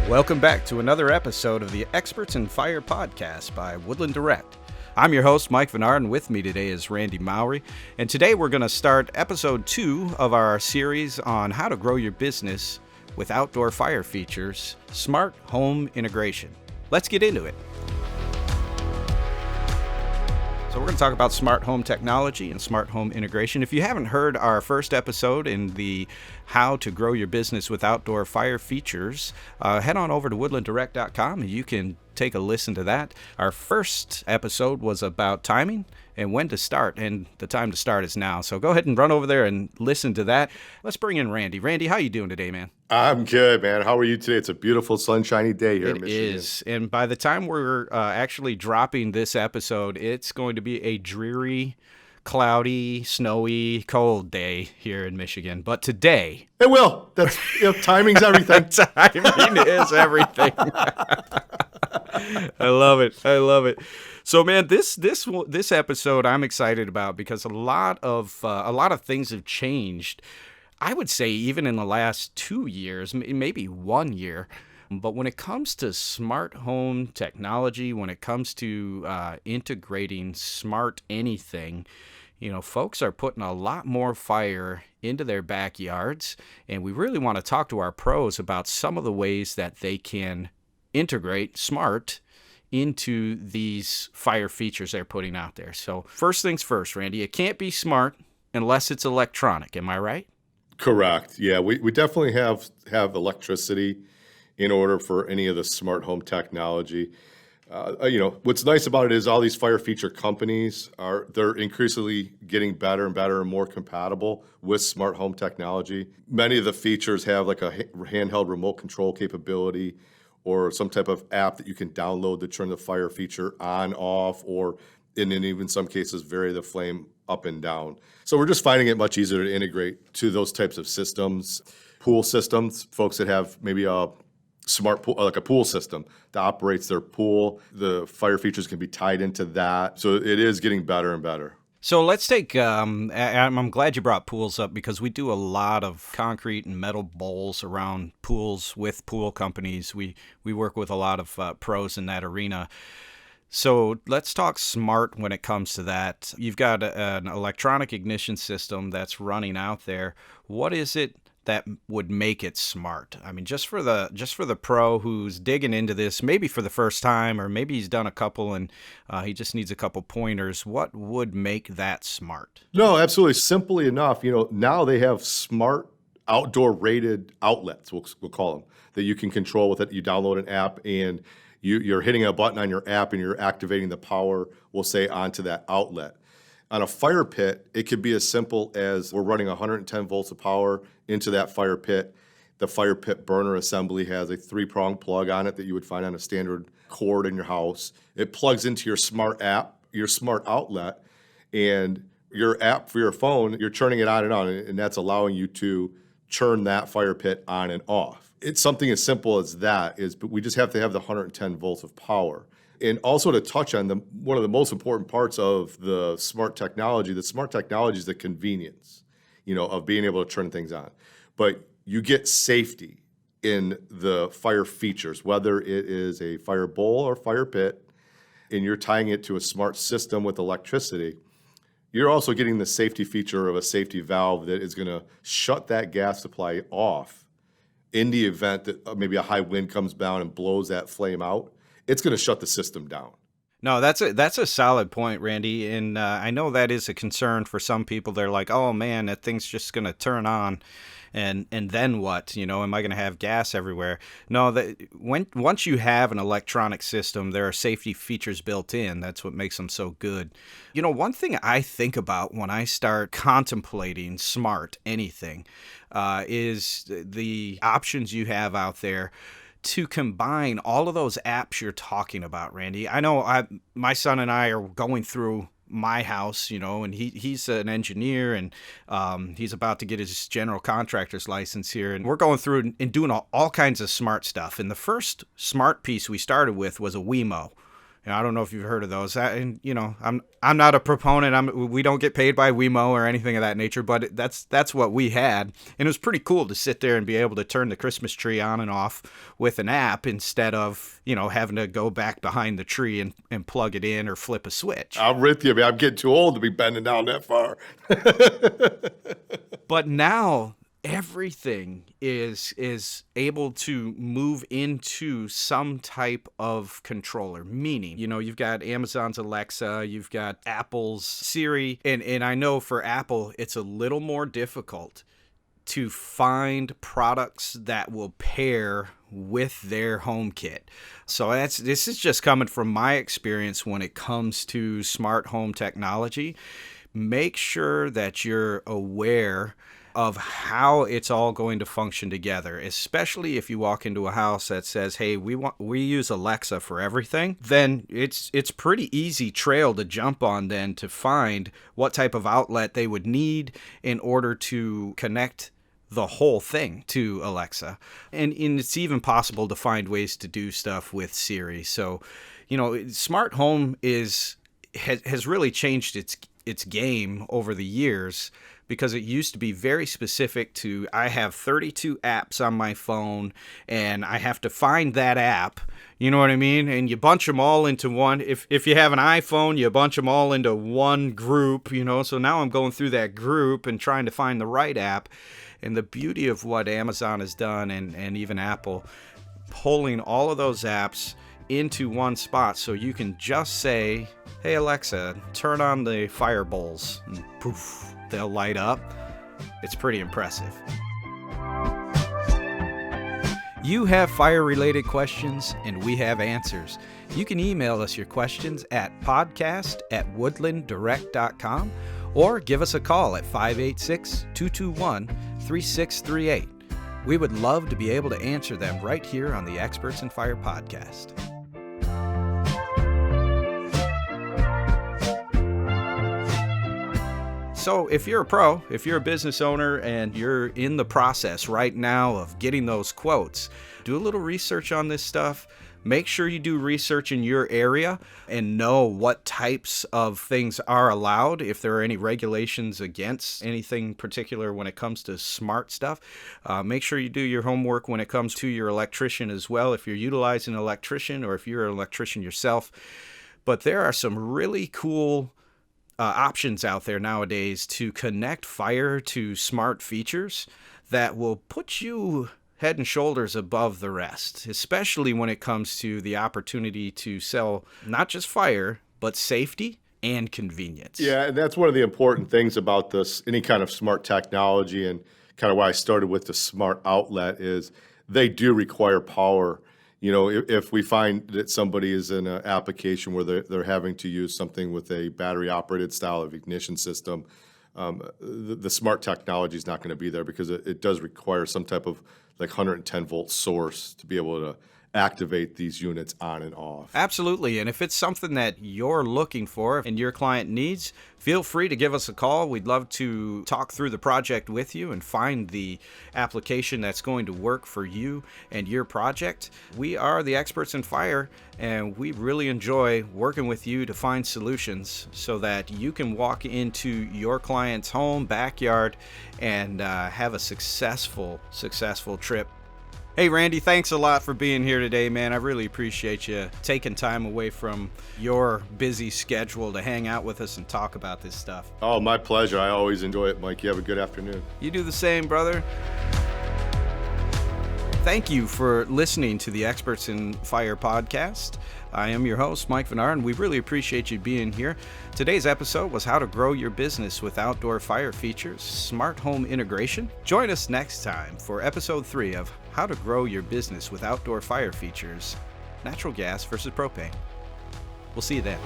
Welcome back to another episode of the Experts in Fire podcast by Woodland Direct. I'm your host, Mike Vennard, and with me today is Randy Mowry. And today we're going to start episode 2 of our series on how to grow your business with outdoor fire features, smart home integration. Let's get into it. So we're going to talk about smart home technology and smart home integration. If you haven't heard our first episode in the how to grow your business with outdoor fire features, head on over to woodlanddirect.com and you can take a listen to that. Our first episode was about timing and when to start, and the time to start is now. So go ahead and run over there and listen to that. Let's bring in Randy. Randy, how you doing today, man? I'm good, man. How are you today? It's a beautiful, sunshiny day here in Michigan. It is. And by the time we're actually dropping this episode, it's going to be a dreary, cloudy, snowy, cold day here in Michigan. But today... It will. That's timing's everything. Timing is everything. I love it. I love it. So, man, this episode I'm excited about because a lot of things have changed. I would say even in the last 2 years, maybe 1 year. But when it comes to smart home technology, when it comes to integrating smart anything, folks are putting a lot more fire into their backyards. And we really want to talk to our pros about some of the ways that they can integrate smart into these fire features they're putting out there. So first things first, Randy, it can't be smart unless it's electronic. Am I right? Correct. Yeah, we definitely have electricity in order for any of the smart home technology. What's nice about it is all these fire feature companies they're increasingly getting better and better and more compatible with smart home technology. Many of the features have like a handheld remote control capability or some type of app that you can download to turn the fire feature on, off, or in even some cases vary the flame up and down. So we're just finding it much easier to integrate to those types of systems. Pool systems, folks that have maybe a smart pool, like a pool system that operates their pool, the fire features can be tied into that. So it is getting better and better. So let's take, I'm glad you brought pools up because we do a lot of concrete and metal bowls around pools with pool companies. We work with a lot of pros in that arena. So let's talk smart when it comes to that. You've got an electronic ignition system that's running out there. What is it that would make it smart? I mean, just for the pro who's digging into this, maybe for the first time, or maybe he's done a couple and he just needs a couple pointers. What would make that smart? No, absolutely. Simply enough, now they have smart outdoor rated outlets, we'll call them, that you can control with it. You download an app and you're hitting a button on your app and you're activating the power, we'll say, onto that outlet. On a fire pit, it could be as simple as we're running 110 volts of power into that fire pit. The fire pit burner assembly has a 3-prong plug on it that you would find on a standard cord in your house. It plugs into your smart app, your smart outlet, and your app for your phone, you're turning it on, and that's allowing you to turn that fire pit on and off. It's something as simple as that, but we just have to have the 110 volts of power. And also to touch on one of the most important parts of the smart technology is the convenience, of being able to turn things on. But you get safety in the fire features, whether it is a fire bowl or fire pit, and you're tying it to a smart system with electricity. You're also getting the safety feature of a safety valve that is going to shut that gas supply off in the event that maybe a high wind comes down and blows that flame out. It's going to shut the system down. No, that's a solid point, Randy. And I know that is a concern for some people. They're like, oh, man, that thing's just going to turn on. And then what? Am I going to have gas everywhere? No, once you have an electronic system, there are safety features built in. That's what makes them so good. One thing I think about when I start contemplating smart anything is the options you have out there to combine all of those apps you're talking about, Randy. I know my son and I are going through my house, and he's an engineer and he's about to get his general contractor's license here. And we're going through and doing all kinds of smart stuff. And the first smart piece we started with was a Wemo. I don't know if you've heard of those. And I'm not a proponent. We don't get paid by Wemo or anything of that nature, but that's what we had, and it was pretty cool to sit there and be able to turn the Christmas tree on and off with an app instead of having to go back behind the tree and plug it in or flip a switch. I'm with you, man. I'm getting too old to be bending down that far. But now everything is able to move into some type of controller, meaning you've got Amazon's Alexa, you've got Apple's Siri, and I know for Apple it's a little more difficult to find products that will pair with their HomeKit. So this is just coming from my experience when it comes to smart home technology. Make sure that you're aware of how it's all going to function together, especially if you walk into a house that says, hey, we use Alexa for everything. Then it's pretty easy trail to jump on then to find what type of outlet they would need in order to connect the whole thing to Alexa. And it's even possible to find ways to do stuff with Siri. So, smart home has really changed its game over the years, because it used to be very specific to, I have 32 apps on my phone and I have to find that app, you know what I mean? And you bunch them all into one. If you have an iPhone, you bunch them all into one group, so now I'm going through that group and trying to find the right app. And the beauty of what Amazon has done, and even Apple, pulling all of those apps into one spot, so you can just say, hey Alexa, turn on the fire bowls, and poof, they'll light up. It's pretty impressive. You have fire-related questions, and we have answers. You can email us your questions at podcast@woodlanddirect.com, or give us a call at 586-221-3638. We would love to be able to answer them right here on the Experts in Fire podcast. So if you're a pro, if you're a business owner and you're in the process right now of getting those quotes, do a little research on this stuff. Make sure you do research in your area and know what types of things are allowed, if there are any regulations against anything particular when it comes to smart stuff. Make sure you do your homework when it comes to your electrician as well, if you're utilizing an electrician or if you're an electrician yourself. But there are some really cool options out there nowadays to connect fire to smart features that will put you head and shoulders above the rest, especially when it comes to the opportunity to sell not just fire, but safety and convenience. Yeah, and that's one of the important things about this, any kind of smart technology, and kind of why I started with the smart outlet, is they do require power. If we find that somebody is in an application where they're having to use something with a battery-operated style of ignition system, the smart technology is not going to be there, because it does require some type of 110-volt source to be able to activate these units on and off. Absolutely. And if it's something that you're looking for and your client needs, feel free to give us a call. We'd love to talk through the project with you and find the application that's going to work for you and your project. We are the Experts in Fire, and we really enjoy working with you to find solutions so that you can walk into your client's home, backyard, and have a successful trip. Hey, Randy, thanks a lot for being here today, man. I really appreciate you taking time away from your busy schedule to hang out with us and talk about this stuff. Oh, my pleasure. I always enjoy it, Mike. You have a good afternoon. You do the same, brother. Thank you for listening to the Experts in Fire podcast. I am your host, Mike Vinar, and we really appreciate you being here. Today's episode was how to grow your business with outdoor fire features, smart home integration. Join us next time for episode 3 of how to grow your business with outdoor fire features, natural gas versus propane. We'll see you then.